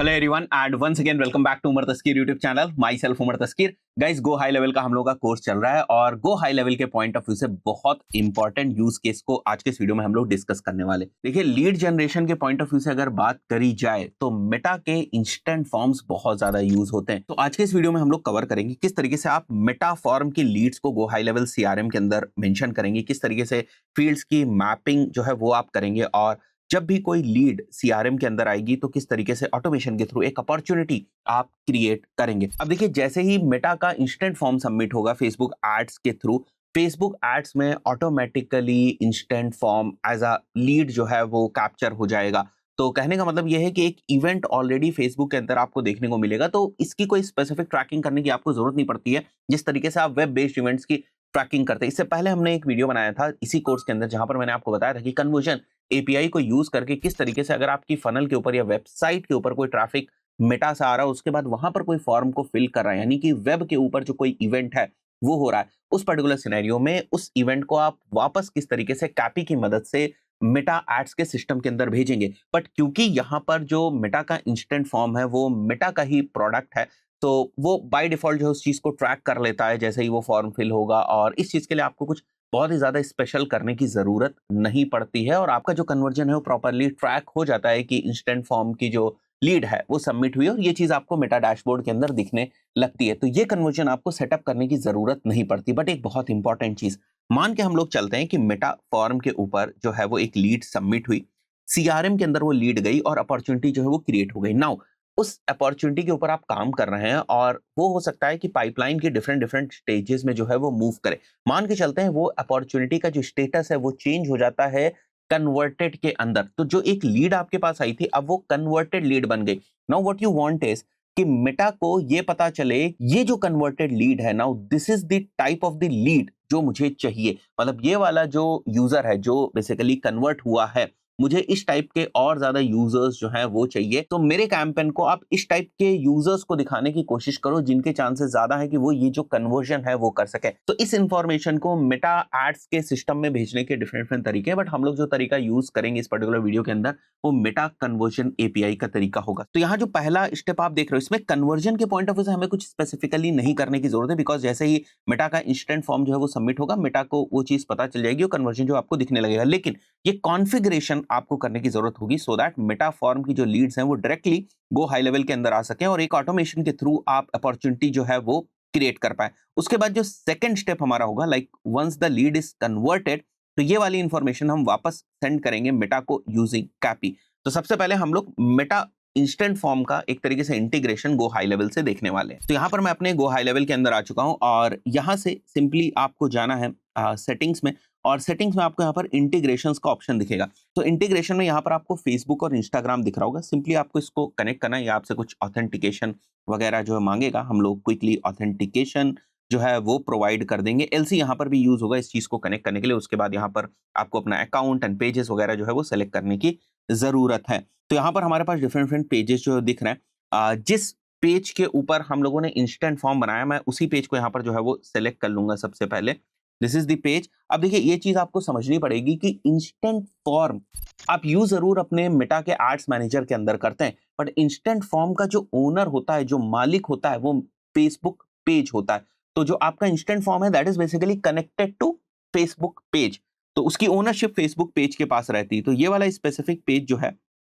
Hello everyone and once again welcome back to Umar Taskeer YouTube channel. Myself Umar Taskeer. Guys, GoHighLevel का हम लोग का course चल रहा है और गो हाई लेवल के पॉइंट ऑफ व्यू से बहुत इंपॉर्टेंट यूज केस को आज के इस वीडियो में हम लोग डिस्कस करने वाले। देखिए, लीड जनरेशन के पॉइंट ऑफ व्यू से अगर बात करी जाए तो मेटा के इंस्टेंट फॉर्म्स बहुत ज्यादा यूज होते हैं। तो आज के इस वीडियो में हम लोग कवर करेंगे किस तरीके से आप मेटा फॉर्म की लीड्स को गो हाई लेवल सीआरएम के अंदर मेंशन करेंगे, किस तरीके से फील्ड्स की मैपिंग जो है वो आप करेंगे, और जब भी कोई लीड सीआरएम के अंदर आएगी तो किस तरीके से ऑटोमेशन के थ्रू एक अपॉर्चुनिटी आप क्रिएट करेंगे। अब देखिए, जैसे ही मेटा का इंस्टेंट फॉर्म सबमिट होगा फेसबुक एड्स के थ्रू, फेसबुक एड्स में automatically instant form as a lead जो है वो कैप्चर हो जाएगा। तो कहने का मतलब यह है कि एक इवेंट ऑलरेडी फेसबुक के अंदर आपको देखने को मिलेगा, तो इसकी कोई स्पेसिफिक ट्रैकिंग करने की आपको जरूरत नहीं पड़ती है जिस तरीके से आप वेब बेस्ड इवेंट्स की ट्रैकिंग करते हैं। इससे पहले हमने एक वीडियो बनाया था इसी कोर्स के अंदर जहां पर मैंने आपको बताया था कि कन्वर्जन एपीआई को यूज करके किस तरीके से अगर आपकी फनल के ऊपर या वेबसाइट के ऊपर कोई ट्रैफिक मेटा से आ रहा है, उसके बाद वहां पर कोई फॉर्म को फिल कर रहा है, यानी कि वेब के ऊपर जो कोई इवेंट है वो हो रहा है, उस पर्टिकुलर सिनेरियो में उस इवेंट को आप वापस किस तरीके से कैपी की मदद से मेटा एड्स के सिस्टम के अंदर भेजेंगे। बट क्योंकि यहाँ पर जो मेटा का इंस्टेंट फॉर्म है वो मेटा का ही प्रोडक्ट है, तो वो बाय डिफॉल्ट जो है उस चीज को ट्रैक कर लेता है जैसे ही वो फॉर्म फिल होगा, और इस चीज के लिए आपको कुछ बहुत ही ज्यादा स्पेशल करने की जरूरत नहीं पड़ती है और आपका जो कन्वर्जन है वो प्रॉपरली ट्रैक हो जाता है कि इंस्टेंट फॉर्म की जो लीड है वो सबमिट हुई है और ये चीज आपको मेटा डैशबोर्ड के अंदर दिखने लगती है। तो ये कन्वर्जन आपको सेटअप करने की जरूरत नहीं पड़ती। बट एक बहुत इंपॉर्टेंट चीज मान के हम लोग चलते हैं कि मेटा फॉर्म के ऊपर जो है वो एक लीड सबमिट हुई, सीआरएम के अंदर वो लीड गई और अपॉर्चुनिटी जो है वो क्रिएट हो गई। नाउ उस अपॉर्चुनिटी के ऊपर आप काम कर रहे हैं और वो हो सकता है कि पाइपलाइन के डिफरेंट डिफरेंट स्टेजेस में जो है वो मूव करे। मान के चलते हैं वो अपॉर्चुनिटी का जो स्टेटस है वो चेंज हो जाता है कन्वर्टेड के अंदर। तो जो एक लीड आपके पास आई थी अब वो कन्वर्टेड लीड बन गई। Now what you want is कि मेटा को ये पता चले ये जो कन्वर्टेड लीड है, now this is the type of the lead जो मुझे चाहिए। मतलब ये वाला जो यूजर है जो बेसिकली कन्वर्ट हुआ है, मुझे इस टाइप के और ज्यादा यूजर्स जो हैं वो चाहिए। तो मेरे कैंपेन को आप इस टाइप के यूजर्स को दिखाने की कोशिश करो जिनके चांसेस ज्यादा है कि वो ये जो कन्वर्जन है वो कर सके। तो इस इंफॉर्मेशन को मेटा एड्स के सिस्टम में भेजने के डिफरेंट डिफरेंट तरीके हैं, बट हम लोग जो तरीका यूज करेंगे इस पर्टिकुलर वीडियो के अंदर वो मेटा कन्वर्जन एपीआई का तरीका होगा। तो यहाँ जो पहला स्टेप आप देख रहे हो इसमें कन्वर्जन के पॉइंट ऑफ व्यू से हमें कुछ स्पेसिफिकली नहीं करने की जरूरत है, बिकॉज जैसे ही मेटा का इंस्टेंट फॉर्म जो है वो सबमिट होगा मेटा को वो चीज पता चल जाएगी और कन्वर्जन जो आपको दिखने लगेगा। लेकिन ये कॉन्फ़िगरेशन आपको करने की जरूरत होगी सो दैट मेटा फॉर्म की जो लीड्स हैं वो डायरेक्टली गो हाई लेवल के अंदर आ सके और एक ऑटोमेशन के थ्रू आप अपॉर्चुनिटी जो है वो क्रिएट कर पाए। उसके बाद जो सेकंड स्टेप हमारा होगा, like once the lead is converted, तो ये वाली इंफॉर्मेशन हम वापस सेंड करेंगे मेटा को यूजिंग कैपी। तो सबसे पहले हम लोग मेटा इंस्टेंट फॉर्म का एक तरीके से इंटीग्रेशन गो हाई लेवल से देखने वाले हैं। तो यहाँ पर मैं अपने गो हाई लेवल के अंदर आ चुका हूँ और यहाँ से सिंपली आपको जाना है सेटिंग्स में, और सेटिंग्स में आपको यहाँ पर इंटीग्रेशंस का ऑप्शन दिखेगा। तो इंटीग्रेशन में यहाँ पर आपको फेसबुक और इंस्टाग्राम दिख रहा होगा। सिंपली आपको इसको कनेक्ट करना है या आपसे कुछ ऑथेंटिकेशन वगैरह जो है मांगेगा, हम लोग क्विकली ऑथेंटिकेशन जो है वो प्रोवाइड कर देंगे। एलसी यहाँ पर भी यूज होगा इस चीज को कनेक्ट करने के लिए। उसके बाद यहाँ पर आपको अपना अकाउंट एंड पेजेस वगैरह जो है वो सेलेक्ट करने की जरूरत है। तो यहाँ पर हमारे पास डिफरेंट डिफरेंट पेजेस जो दिख रहे हैं। जिस पेज के ऊपर हम लोगों ने इंस्टेंट फॉर्म बनाया मैं उसी पेज को यहाँ पर जो है वो सेलेक्ट कर लूंगा सबसे पहले। This is the page. अब देखिए ये चीज आपको समझनी पड़ेगी कि इंस्टेंट फॉर्म आप यूज जरूर अपने मेटा के एड्स मैनेजर के अंदर करते हैं, बट इंस्टेंट फॉर्म का जो ओनर होता है, जो मालिक होता है, वो फेसबुक पेज होता है। तो जो आपका इंस्टेंट फॉर्म है that is basically connected to Facebook page, तो उसकी ओनरशिप फेसबुक पेज के पास रहती है। तो ये वाला स्पेसिफिक पेज जो है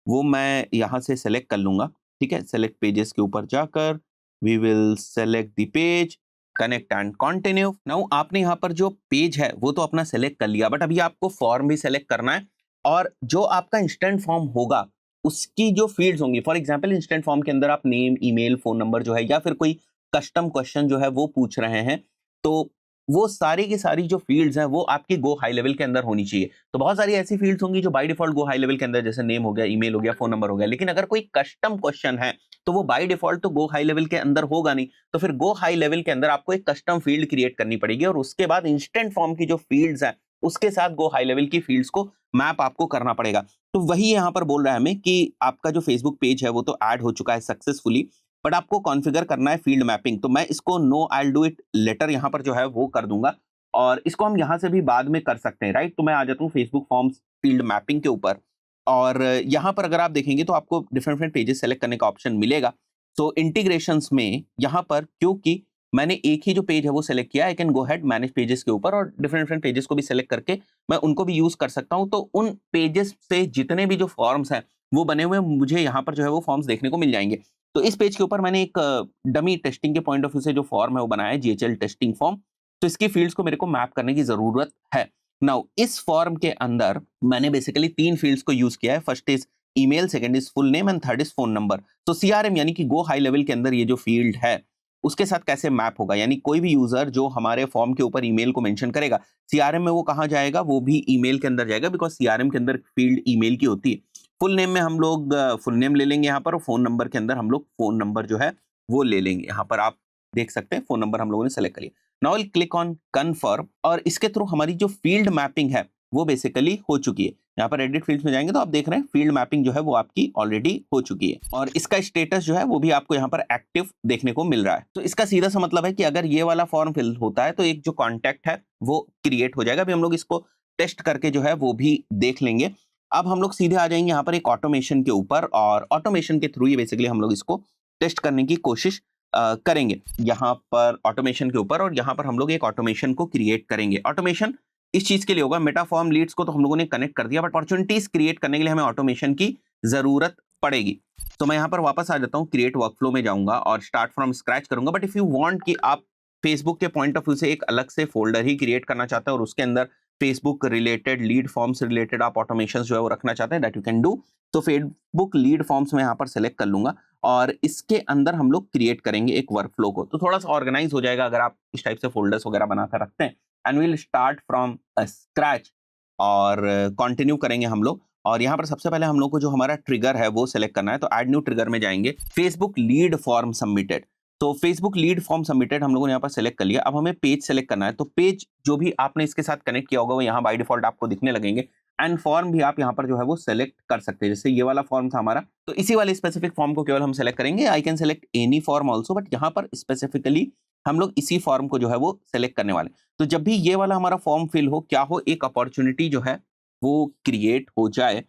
वो मैं यहां से सेलेक्ट कर लूंगा। ठीक है, सेलेक्ट पेजेस के ऊपर जाकर we will select the page, connect and continue. Now आपने यहाँ पर जो पेज है वो तो अपना सेलेक्ट कर लिया, बट अभी आपको फॉर्म भी सेलेक्ट करना है और जो आपका इंस्टेंट फॉर्म होगा उसकी जो फील्ड्स होंगी, फॉर एग्जांपल इंस्टेंट फॉर्म के अंदर आप नेम, ईमेल, फोन नंबर जो है या फिर कोई कस्टम क्वेश्चन जो है वो पूछ रहे हैं, तो वो सारी की सारी जो फील्ड्स हैं वो आपकी गो हाई लेवल के अंदर होनी चाहिए। तो बहुत सारी ऐसी फील्ड्स होंगी जो by default go high level के अंदर, जैसे नेम हो गया, ईमेल हो गया, फोन नंबर हो गया, लेकिन अगर कोई कस्टम क्वेश्चन है तो वो बाय डिफॉल्ट तो गो हाई लेवल के अंदर होगा नहीं। तो फिर गो हाई लेवल के अंदर आपको एक कस्टम फील्ड क्रिएट करनी पड़ेगी और उसके बाद इंस्टेंट फॉर्म की जो फील्ड्स हैं उसके साथ गो हाई लेवल की फील्ड्स को मैप आपको करना पड़ेगा। तो वही यहाँ पर बोल रहा है हमें कि आपका जो फेसबुक पेज है वो तो ऐड हो चुका है सक्सेसफुली, बट आपको कॉन्फ़िगर करना है फील्ड मैपिंग। तो मैं इसको no I will do it later यहाँ पर जो है वो कर दूंगा और इसको हम यहाँ से भी बाद में कर सकते हैं, राइट। तो मैं आ जाता हूँ फेसबुक फॉर्म्स फील्ड मैपिंग के ऊपर और यहाँ पर अगर आप देखेंगे तो आपको डिफरेंट डिफरेंट पेजेस सेलेक्ट करने का ऑप्शन मिलेगा। सो इंटीग्रेशंस में यहाँ पर क्योंकि मैंने एक ही जो पेज है वो सेलेक्ट किया, I can go head manage pages के ऊपर और डिफरेंट डिफरेंट पेजेस को भी सेलेक्ट करके मैं उनको भी यूज कर सकता हूँ। तो उन पेजेस से जितने भी जो फॉर्म्स हैं वो बने हुए मुझे यहाँ पर जो है वो फॉर्म्स देखने को मिल जाएंगे। तो इस पेज के ऊपर मैंने एक डमी टेस्टिंग के पॉइंट ऑफ व्यू से जो फॉर्म है वो बनाया है, जीएचएल टेस्टिंग फॉर्म। तो इसकी फील्ड्स को मेरे को मैप करने की जरूरत है। नाउ इस फॉर्म के अंदर मैंने बेसिकली 3 फील्ड्स को यूज किया है। First is email, second is full name and third is phone number. तो सीआरएम यानी कि गो हाई लेवल के अंदर ये जो फील्ड है उसके साथ कैसे मैप होगा, यानी कोई भी यूजर जो हमारे फॉर्म के ऊपर ईमेल को मेंशन करेगा, सीआरएम में वो कहां जाएगा, वो भी ईमेल के अंदर जाएगा, बिकॉज सीआरएम के अंदर फील्ड ईमेल की होती है। फुल नेम में हम लोग फुल नेम ले लेंगे यहाँ पर, और फोन नंबर के अंदर हम लोग फोन नंबर जो है वो ले लेंगे। यहाँ पर आप देख सकते हैं फोन नंबर हम लोगों ने सेलेक्ट कर लिया। Now will click on confirm, और इसके थ्रू हमारी जो फील्ड मैपिंग है वो बेसिकली हो चुकी है। यहाँ पर एडिट फील्ड्स में जाएंगे तो आप देख रहे हैं फील्ड मैपिंग जो है वो आपकी ऑलरेडी हो चुकी है, और इसका स्टेटस जो है वो भी आपको यहाँ पर एक्टिव देखने को मिल रहा है। तो इसका सीधा सा मतलब है कि अगर ये वाला फॉर्म फिल होता है तो एक जो कॉन्टैक्ट है वो क्रिएट हो जाएगा। अभी हम लोग इसको टेस्ट करके जो है वो भी देख लेंगे। अब हम लोग सीधे आ जाएंगे यहाँ पर एक ऑटोमेशन के ऊपर, और ऑटोमेशन के थ्रू ये बेसिकली हम लोग इसको टेस्ट करने की कोशिश करेंगे यहाँ पर ऑटोमेशन के ऊपर, और यहाँ पर हम लोग एक ऑटोमेशन को क्रिएट करेंगे। ऑटोमेशन इस चीज के लिए होगा, मेटाफॉर्म लीड्स को तो हम लोगों ने कनेक्ट कर दिया, बट अपॉर्चुनिटीज क्रिएट करने के लिए हमें ऑटोमेशन की जरूरत पड़ेगी। तो मैं यहाँ पर वापस आ जाता हूँ, क्रिएट वर्कफ्लो में जाऊंगा और स्टार्ट फ्रॉम स्क्रैच करूंगा। बट इफ यू वांट कि आप फेसबुक के पॉइंट ऑफ व्यू से एक अलग से फोल्डर ही क्रिएट करना चाहते हैं और उसके अंदर Facebook related lead forms related आप ऑटोमेशन जो है वो रखना चाहते हैं, दैट यू कैन डू। तो फेसबुक लीड फॉर्म्स में यहाँ पर सेलेक्ट कर लूंगा, और इसके अंदर हम लोग क्रिएट करेंगे एक वर्कफ्लो को। तो थोड़ा सा ऑर्गेनाइज हो जाएगा अगर आप इस टाइप से फोल्डर्स वगैरह बनाकर रखते हैं। And will start from scratch, और कंटिन्यू करेंगे हम लोग। और यहाँ पर सबसे पहले हम लोग को जो हमारा ट्रिगर है वो सेलेक्ट करना है। तो ऐड न्यू ट्रिगर में जाएंगे, फेसबुक लीड फॉर्म सबमिटेड। तो फेसबुक लीड फॉर्म सबमिटेड हम लोगों ने यहाँ पर सेलेक्ट कर लिया। अब हमें पेज सेलेक्ट करना है। तो पेज जो भी आपने इसके साथ कनेक्ट किया होगा वो यहाँ बाय डिफॉल्ट आपको दिखने लगेंगे। एंड फॉर्म भी आप यहाँ पर जो है वो सेलेक्ट कर सकते हैं, जैसे ये वाला फॉर्म था हमारा, तो इसी वाले स्पेसिफिक फॉर्म को केवल हम सेलेक्ट करेंगे। I can select any form also, but यहाँ पर स्पेसिफिकली हम लोग इसी फॉर्म को जो है वो सेलेक्ट करने वाले। तो जब भी ये वाला हमारा फॉर्म फिल हो, क्या हो, एक अपॉर्चुनिटी जो है वो क्रिएट हो जाए,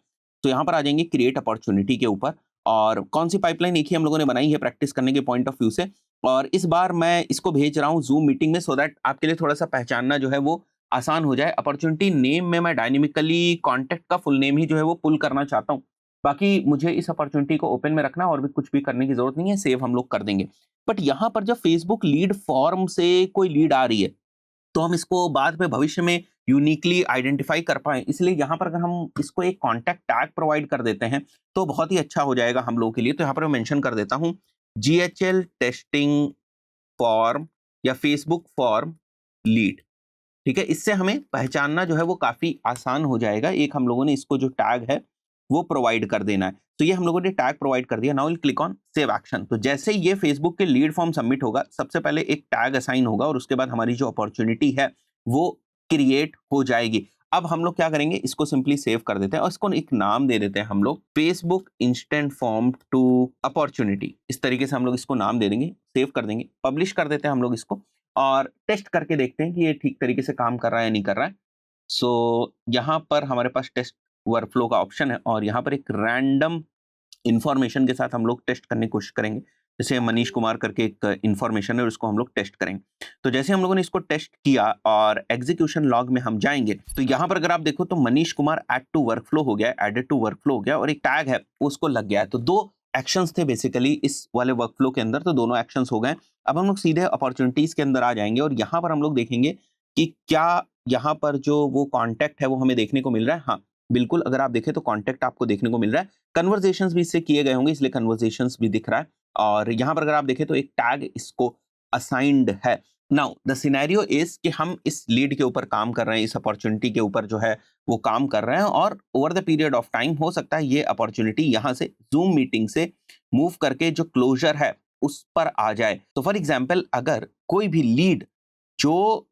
तो यहाँ पर आ जाएंगे क्रिएट अपॉर्चुनिटी के ऊपर। और कौन सी पाइपलाइन एक ही हम लोगों ने बनाई है प्रैक्टिस करने के पॉइंट ऑफ व्यू से, और इस बार मैं इसको भेज रहा हूँ जूम मीटिंग में, सो दैट आपके लिए थोड़ा सा पहचानना जो है वो आसान हो जाए। अपॉर्चुनिटी नेम में मैं डायनेमिकली कॉन्टैक्ट का फुल नेम ही जो है वो पुल करना चाहता हूँ। बाकी मुझे इस अपॉर्चुनिटी को ओपन में रखना, और भी कुछ भी करने की जरूरत नहीं है, सेव हम लोग कर देंगे। बट यहाँ पर जब फेसबुक लीड फॉर्म से कोई लीड आ रही है तो हम इसको बाद में भविष्य में यूनिकली आइडेंटिफाई कर पाए, इसलिए यहाँ पर अगर हम इसको एक कॉन्टैक्ट टैग प्रोवाइड कर देते हैं तो बहुत ही अच्छा हो जाएगा हम लोगों के लिए। तो यहाँ पर मैं मेंशन कर देता हूँ जीएचएल टेस्टिंग फॉर्म या फेसबुक फॉर्म लीड। ठीक है, इससे हमें पहचानना जो है वो काफी आसान हो जाएगा। एक हम लोगों ने इसको जो टैग है वो प्रोवाइड कर देना है। तो ये हम लोगों ने टैग प्रोवाइड कर दिया। Now will click on save action. तो जैसे ये फेसबुक के लीड फॉर्म सबमिट होगा, सबसे पहले एक टैग असाइन होगा, और उसके बाद हमारी जो अपॉर्चुनिटी है वो क्रिएट हो जाएगी। अब हम लोग क्या करेंगे, इसको सिंपली सेव कर देते हैं और इसको एक नाम दे देते हैं हम लोग, Facebook instant form to opportunity. इस तरीके से हम लोग इसको नाम दे देंगे, सेव कर देंगे, पब्लिश कर देते हैं हम लोग इसको, और टेस्ट करके देखते हैं कि ये ठीक तरीके से काम कर रहा है या नहीं कर रहा है। सो यहाँ पर हमारे पास टेस्ट वर्कफ्लो का ऑप्शन है, और यहाँ पर एक रैंडम इंफॉर्मेशन के साथ हम लोग टेस्ट करने की कोशिश करेंगे। जैसे मनीष कुमार करके एक इंफॉर्मेशन है, उसको हम लोग टेस्ट करेंगे। तो जैसे हम लोगों ने इसको टेस्ट किया और एग्जीक्यूशन लॉग में हम जाएंगे, तो यहाँ पर अगर आप देखो तो Manish Kumar add to workflow हो गया, एडेड टू वर्कफ्लो हो गया, और एक टैग है उसको लग गया है। तो 2 एक्शंस थे बेसिकली इस वाले वर्कफ्लो के अंदर, तो दोनों एक्शंस हो गए। अब हम लोग सीधे अपॉर्चुनिटीज के अंदर आ जाएंगे, और यहाँ पर हम लोग देखेंगे कि क्या यहाँ पर जो वो कॉन्टैक्ट है वो हमें देखने को मिल रहा है। हाँ बिल्कुल, अगर आप देखें तो कॉन्टैक्ट आपको देखने को मिल रहा है। कन्वर्सेशंस भी इससे किए गए होंगे, इसलिए कन्वर्सेशंस भी दिख रहा है। और यहाँ पर अगर आप देखें तो एक टैग इसको असाइंड है। नाउ द सिनेरियो इज कि हम इस लीड के ऊपर काम कर रहे हैं, इस अपॉर्चुनिटी के ऊपर जो है वो काम कर रहे हैं, और over the period of time हो सकता है ये अपॉर्चुनिटी यहाँ से जूम मीटिंग से मूव करके जो क्लोजर है उस पर आ जाए। तो फॉर एग्जाम्पल अगर कोई भी लीड जो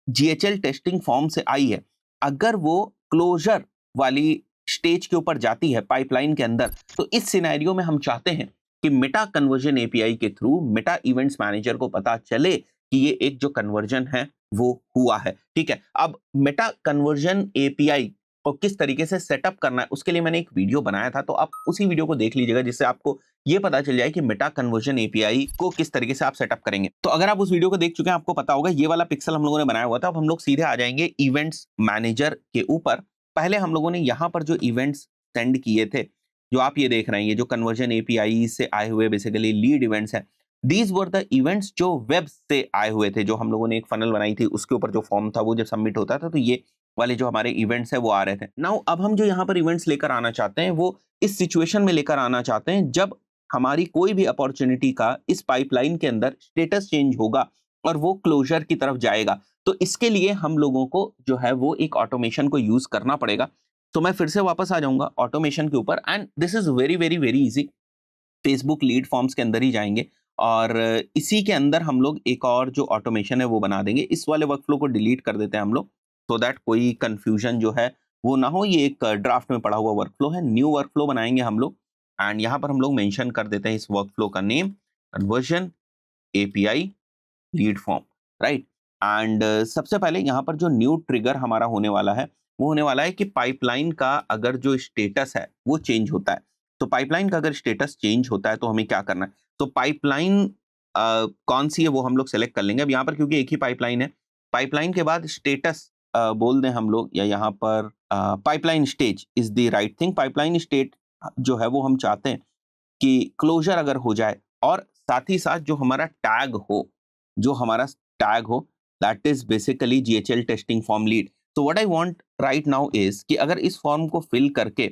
जीएचएल टेस्टिंग फॉर्म से आई है, अगर वो क्लोजर वाली स्टेज के ऊपर जाती है पाइपलाइन के अंदर, तो इस सिनेरियो में हम चाहते हैं कि मेटा कन्वर्जन एपीआई के थ्रू मेटा इवेंट्स मैनेजर को पता चले कि ये एक जो कन्वर्जन है वो हुआ है। ठीक है, अब मेटा कन्वर्जन एपीआई और किस तरीके से सेटअप करना है उसके लिए मैंने एक वीडियो बनाया था, तो आप उसी वीडियो को देख लीजिएगा जिससे आपको ये पता चल जाए कि मेटा कन्वर्जन एपीआई को किस तरीके से आप सेटअप करेंगे। तो अगर आप उस वीडियो को देख चुके हैं आपको पता होगा ये वाला पिक्सल हम लोगों ने बनाया हुआ था। अब हम लोग सीधे आ जाएंगे इवेंट्स मैनेजर के ऊपर। पहले हम लोगों ने यहाँ पर जो इवेंट्स सेंड किए थे, जो आप ये देख रहे हैं, ये जो कन्वर्जन एपीआई से आए हुए बेसिकली लीड इवेंट्स हैं, दीज वर द इवेंट्स जो वेब से आए हुए थे, जो हम लोगों ने एक फनल बनाई थी उसके ऊपर जो फॉर्म था वो जब सबमिट होता था तो ये वाले जो हमारे इवेंट्स है वो आ रहे थे। नाउ अब हम जो यहाँ पर इवेंट्स लेकर आना चाहते हैं वो इस सिचुएशन में लेकर आना चाहते हैं जब हमारी कोई भी अपॉर्चुनिटी का इस पाइपलाइन के अंदर स्टेटस चेंज होगा और वो क्लोजर की तरफ जाएगा। तो इसके लिए हम लोगों को जो है वो एक ऑटोमेशन को यूज करना पड़ेगा। तो मैं फिर से वापस आ जाऊंगा ऑटोमेशन के ऊपर, and this is very very very easy. Facebook lead forms के अंदर ही जाएंगे और इसी के अंदर हम लोग एक और जो ऑटोमेशन है वो बना देंगे। इस वाले वर्कफ्लो को डिलीट कर देते हैं हम लोग, सो दैट कोई कंफ्यूजन जो है वो ना हो। ये एक ड्राफ्ट में पड़ा हुआ वर्कफ्लो है, न्यू वर्कफ्लो बनाएंगे हम लोग, एंड यहाँ पर हम लोग मेंशन कर देते हैं इस वर्कफ्लो का name, conversion API lead form, right. And सबसे पहले यहाँ पर जो न्यू ट्रिगर हमारा होने वाला है वो होने वाला है कि पाइपलाइन का अगर जो स्टेटस है वो चेंज होता है। तो पाइपलाइन का अगर स्टेटस चेंज होता है तो हमें क्या करना है, तो पाइपलाइन कौन सी है वो हम लोग सेलेक्ट कर लेंगे। अब यहाँ पर क्योंकि एक ही पाइपलाइन है, पाइपलाइन के बाद स्टेटस बोल दें हम लोग, या यहाँ पर pipeline stage is the right thing. Pipeline state जो है वो हम चाहते हैं कि क्लोजर अगर हो जाए और साथ ही साथ जो हमारा टैग हो, जो हमारा टैग हो, that is basically GHL testing form lead. तो what I want right now is कि अगर इस फॉर्म को फिल करके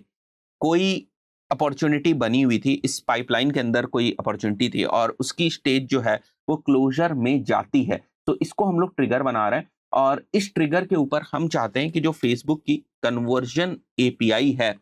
कोई अपॉर्चुनिटी बनी हुई थी, इस पाइपलाइन के अंदर कोई अपॉर्चुनिटी थी और उसकी स्टेज जो है वो क्लोजर में जाती है, तो इसको हम लोग ट्रिगर बना रहे हैं। और इस ट्रिगर के ऊपर हम चाहते हैं कि जो फेसबुक की कन्वर्जन एपीआई है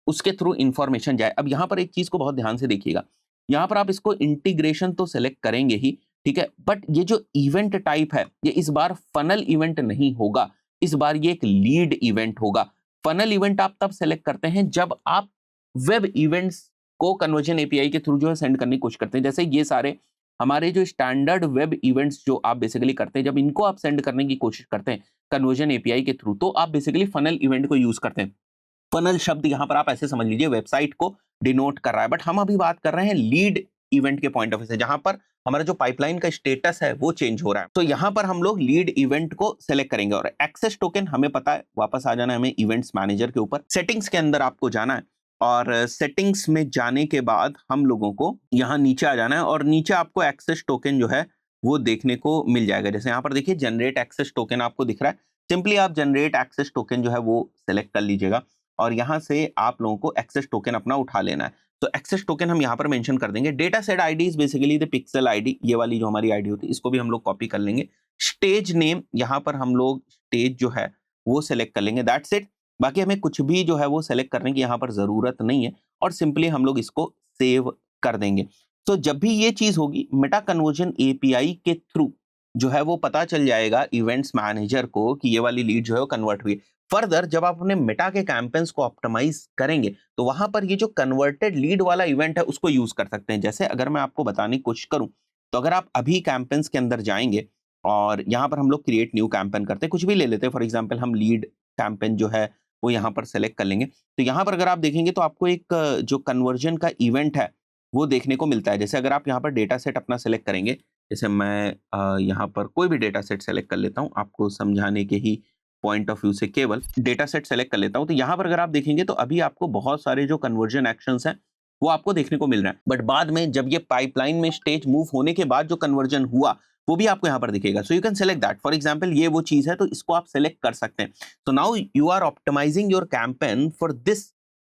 उसके थ्रू इंफॉर्मेशन जाए। अब यहाँ पर एक चीज को बहुत ध्यान से देखिएगा, यहाँ पर आप इसको इंटीग्रेशन तो सेलेक्ट करेंगे ही, ठीक है, बट ये जो इवेंट टाइप है ये इस बार फनल इवेंट नहीं होगा, इस बार ये एक लीड इवेंट होगा। फनल इवेंट आप तब सेलेक्ट करते हैं जब आप वेब इवेंट्स को कन्वर्जन एपीआई के थ्रू जो है सेंड करने की कोशिश करते हैं। जैसे ये सारे हमारे जो स्टैंडर्ड वेब इवेंट्स जो आप बेसिकली करते हैं, जब इनको आप सेंड करने की कोशिश करते हैं कन्वर्जन एपीआई के थ्रू, तो आप बेसिकली फनल इवेंट को यूज करते हैं। फनल शब्द यहाँ पर आप ऐसे समझ लीजिए वेबसाइट को डिनोट कर रहा है, बट हम अभी बात कर रहे हैं लीड इवेंट के पॉइंट ऑफ व्यू से, जहां पर हमारा जो पाइपलाइन का स्टेटस है वो चेंज हो रहा है। तो यहां पर हम लोग लीड इवेंट को सेलेक्ट करेंगे और एक्सेस टोकन हमें पता है, वापस आ जाना है हमें इवेंट्स मैनेजर के ऊपर, सेटिंग्स के अंदर आपको जाना है और सेटिंग्स में जाने के बाद हम लोगों को यहाँ नीचे आ जाना है और नीचे आपको एक्सेस टोकन जो है वो देखने को मिल जाएगा। जैसे यहाँ पर देखिए जनरेट एक्सेस टोकन आपको दिख रहा है, सिंपली आप जनरेट एक्सेस टोकन जो है वो सेलेक्ट कर लीजिएगा और यहाँ से आप लोगों को एक्सेस टोकन अपना उठा लेना है। तो एक्सेस टोकन हम यहाँ पर मेंशन कर देंगे। Data set ID is basically the pixel ID, ये वाली जो हमारी आईडी होती है इसको भी हम लोग कॉपी कर लेंगे। स्टेज नेम यहाँ पर हम लोग स्टेज जो है वो सेलेक्ट कर लेंगे, दैट्स इट। बाकी हमें कुछ भी जो है वो सेलेक्ट करने की यहाँ पर जरूरत नहीं है और सिंपली हम लोग इसको सेव कर देंगे। तो जब भी ये चीज होगी मेटा कन्वर्जन एपीआई के थ्रू जो है वो पता चल जाएगा इवेंट्स मैनेजर को कि ये वाली लीड जो है वो कन्वर्ट हुई। फर्दर जब आप अपने मेटा के कैंपेन्स को ऑप्टिमाइज करेंगे तो वहां पर ये जो कन्वर्टेड लीड वाला इवेंट है उसको यूज कर सकते हैं। जैसे अगर मैं आपको बताने की कोशिश करूं तो अगर आप अभी कैंपेन्स के अंदर जाएंगे और यहाँ पर हम लोग क्रिएट न्यू कैंपेन करते हैं, कुछ भी ले लेते हैं, फॉर एग्जांपल हम लीड कैंपेन जो है वो यहाँ पर सेलेक्ट कर लेंगे। तो यहाँ पर अगर आप देखेंगे तो आपको एक जो कन्वर्जन का इवेंट है वो देखने को मिलता है। जैसे अगर आप यहाँ पर डेटा सेट अपना सेलेक्ट करेंगे, जैसे मैं यहाँ पर कोई भी डेटा सेट सेलेक्ट कर लेता हूँ आपको समझाने के ही पॉइंट ऑफ व्यू से, केवल डेटा सेट सेलेक्ट कर लेता हूं, तो यहां पर अगर आप देखेंगे तो अभी आपको बहुत सारे जो कन्वर्जन एक्शंस हैं वो आपको देखने को मिल रहा है, बट बाद में जब ये पाइपलाइन में स्टेज मूव होने के बाद जो कन्वर्जन हुआ वो भी आपको यहां पर दिखेगा। So you can select that, for example ये वो चीज है तो इसको आप सेलेक्ट कर सकते हैं। So now you are optimizing your campaign for this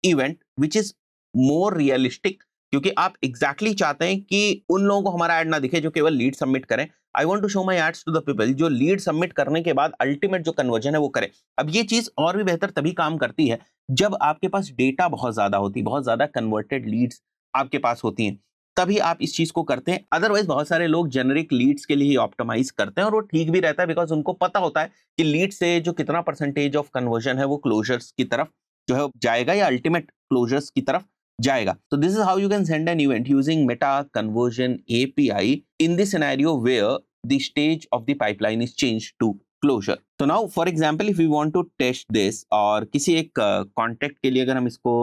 event which is more realistic, क्योंकि आप एग्जैक्टली चाहते हैं कि उन लोगों को हमारा ऐड ना दिखे जो केवल लीड सबमिट करें। I want to show my ads to the people जो लीड सबमिट करने के बाद अल्टीमेट जो कन्वर्जन है वो करें। अब ये चीज और भी बेहतर तभी काम करती है जब आपके पास डेटा बहुत ज्यादा होती है, बहुत ज्यादा कन्वर्टेड लीड्स आपके पास होती हैं, तभी आप इस चीज को करते हैं। अदरवाइज बहुत सारे लोग जेनरिक लीड्स के लिए ही ऑप्टिमाइज करते हैं और वो ठीक भी रहता है, बिकॉज उनको पता होता है कि लीड से जो कितना परसेंटेज ऑफ कन्वर्जन है वो क्लोजर्स की तरफ जो है जाएगा या अल्टीमेट क्लोजर्स की तरफ जाएगा। So this is how you can send an event using Meta Conversion API in the scenario where the stage of the pipeline is changed to closure. तो now for example if we want to test this, और किसी एक contact के लिए अगर हम इसको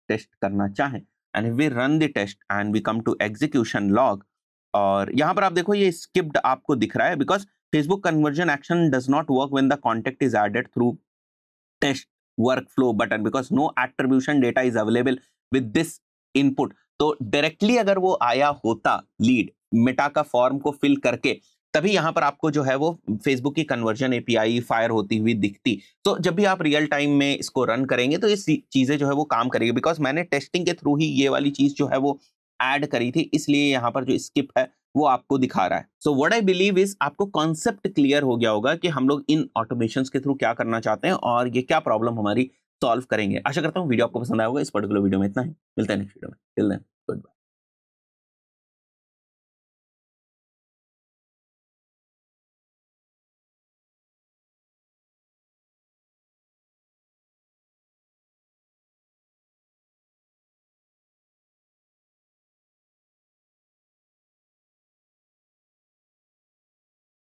test करना चाहें, and if we run the test and we come to execution log, और यहाँ पर आप देखो ये स्किप्ड आपको दिख रहा है because Facebook conversion action does not work when the contact is added through test workflow button because no attribution data is available with this input. तो डायरेक्टली अगर वो आया होता लीड मेटा का फॉर्म को फिल करके, तभी यहां पर आपको जो है वो फेसबुक की कन्वर्जन एपीआई फायर होती हुई दिखती। तो जब भी आप रियल टाइम में इसको रन करेंगे तो ये चीजें जो है वो काम करेगी, बिकॉज मैंने टेस्टिंग के थ्रू ही ये वाली चीज जो है वो ऐड करी थी, इसलिए यहाँ पर जो स्किप है वो आपको दिखा रहा है। So what I believe is आपको कॉन्सेप्ट क्लियर हो गया होगा कि हम लोग इन ऑटोमेशंस के थ्रू क्या करना चाहते हैं और ये क्या प्रॉब्लम हमारी सॉल्व करेंगे। आशा करता हूँ वीडियो आपको पसंद आया होगा। इस पर्टिकुलर वीडियो में इतना ही, मिलता है नेक्स्ट वीडियो में। Till then.